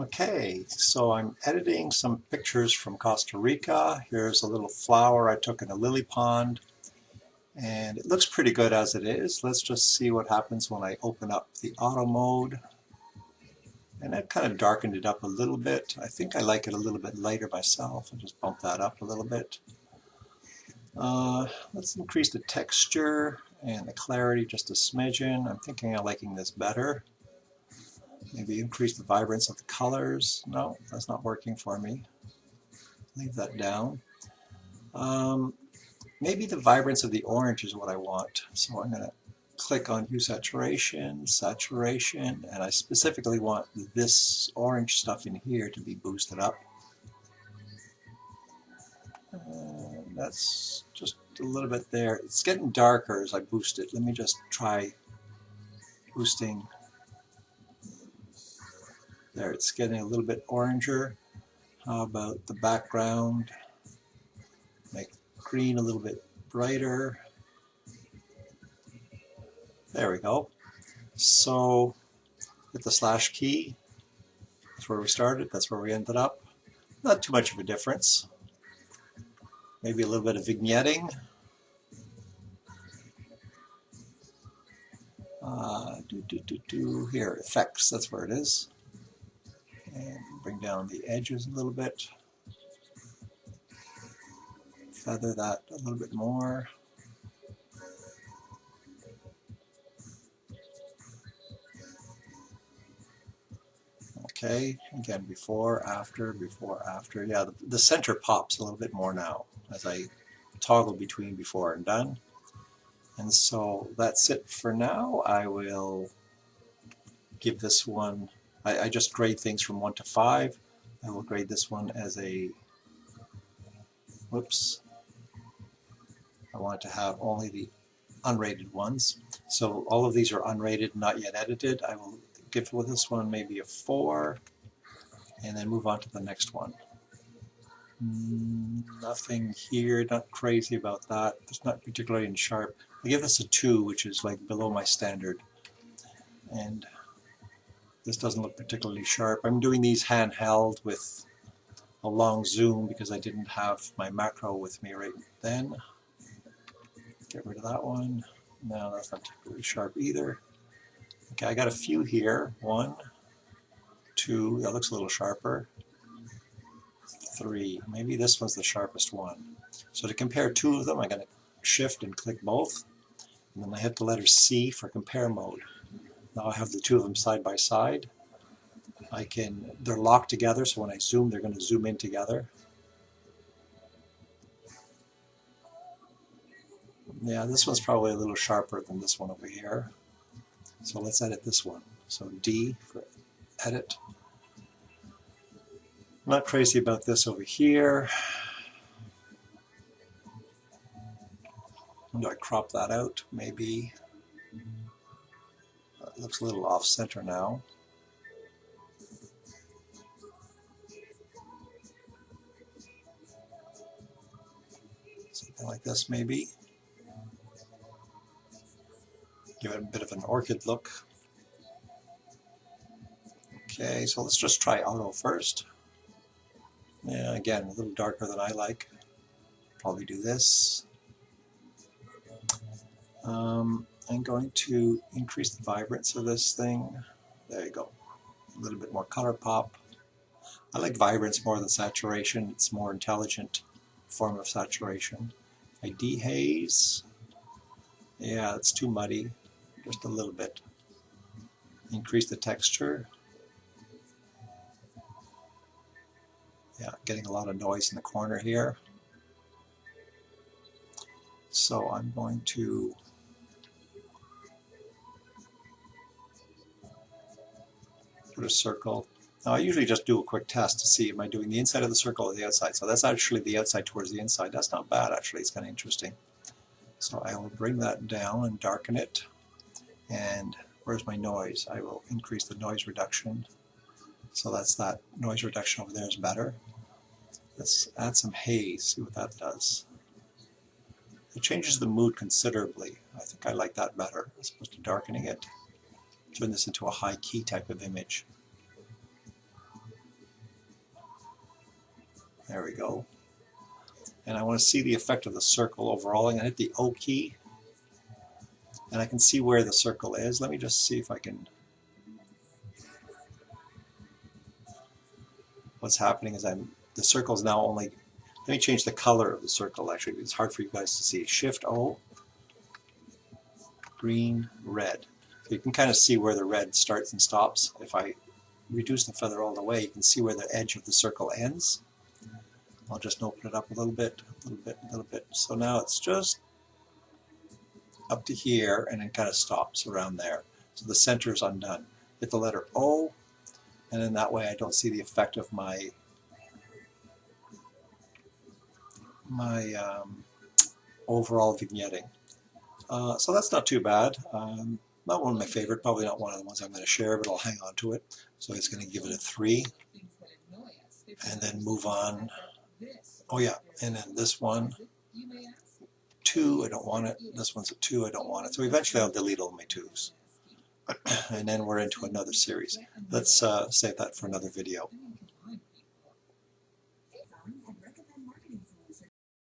Okay, so I'm editing some pictures from Costa Rica. Here's a little flower I took in a lily pond, and it looks pretty good as it is. Let's just see what happens when I open up the auto mode. And that kind of darkened it up a little bit. I think I like it a little bit lighter myself. I'll just bump that up a little bit. Let's increase the texture and the clarity just a smidgen. I'm thinking I'm liking this better. Maybe increase the vibrance of the colors. No, that's not working for me. Leave that down. Maybe the vibrance of the orange is what I want. So I'm going to click on Hue Saturation, Saturation, and I specifically want this orange stuff in here to be boosted up. That's just a little bit there. It's getting darker as I boost it. Let me just try boosting. There, it's getting a little bit oranger. How about the background? Make green a little bit brighter. There we go. So hit the slash key. That's where we started. That's where we ended up. Not too much of a difference. Maybe a little bit of vignetting. Here, effects, that's where it is. And bring down the edges a little bit. Feather that a little bit more. Okay, again, before, after. Yeah, the center pops a little bit more now as I toggle between before and done. And so that's it for now. I will give this one, I just grade things from 1 to 5. I will grade this one as a, whoops, I want to have only the unrated ones. So all of these are unrated, not yet edited. I will give this one maybe a 4 and then move on to the next one. Nothing here, not crazy about that. It's not particularly sharp. I give this a 2, which is like below my standard. And this doesn't look particularly sharp. I'm doing these handheld with a long zoom because I didn't have my macro with me right then. Get rid of that one. No, that's not particularly sharp either. Okay, I got a few here. 1, 2, that looks a little sharper. 3, maybe this one's the sharpest one. So to compare two of them, I'm going to shift and click both. And then I hit the letter C for compare mode. Now I have the two of them side by side. They're locked together, so when I zoom, they're going to zoom in together. Yeah, this one's probably a little sharper than this one over here. So let's edit this one. So D for edit. I'm not crazy about this over here. Do I crop that out? Maybe. It looks a little off center now. Something like this maybe. Give it a bit of an orchid look. Okay, so let's just try auto first. Yeah, again, a little darker than I like. Probably do this. I'm going to increase the vibrance of this thing. There you go. A little bit more color pop. I like vibrance more than saturation. It's a more intelligent form of saturation. I dehaze. Yeah, it's too muddy. Just a little bit. Increase the texture. Yeah, getting a lot of noise in the corner here. So I'm going to put a circle. Now I usually just do a quick test to see am I doing the inside of the circle or the outside. So that's actually the outside towards the inside. That's not bad actually, it's kind of interesting. So I will bring that down and darken it. And where's my noise? I will increase the noise reduction. So that's that noise reduction over there is better. Let's add some haze, see what that does. It changes the mood considerably. I think I like that better as opposed to darkening it. Turn this into a high key type of image. There we go. And I want to see the effect of the circle overall. I'm going to hit the O key, and I can see where the circle is. Let me just see if I can... What's happening is the circle is now only... Let me change the color of the circle, actually. It's hard for you guys to see. Shift O, green, red. So you can kind of see where the red starts and stops. If I reduce the feather all the way, you can see where the edge of the circle ends. I'll just open it up a little bit, a little bit, a little bit. So now it's just up to here, and it kind of stops around there. So the center is undone. Hit the letter O, and then that way I don't see the effect of my overall vignetting. So that's not too bad. Not one of my favorite, probably not one of the ones I'm going to share, but I'll hang on to it. So it's going to give it a 3, and then move on. Oh yeah, and then this one, 2, I don't want it. This one's a 2, I don't want it. So eventually I'll delete all my 2s. And then we're into another series. Let's save that for another video.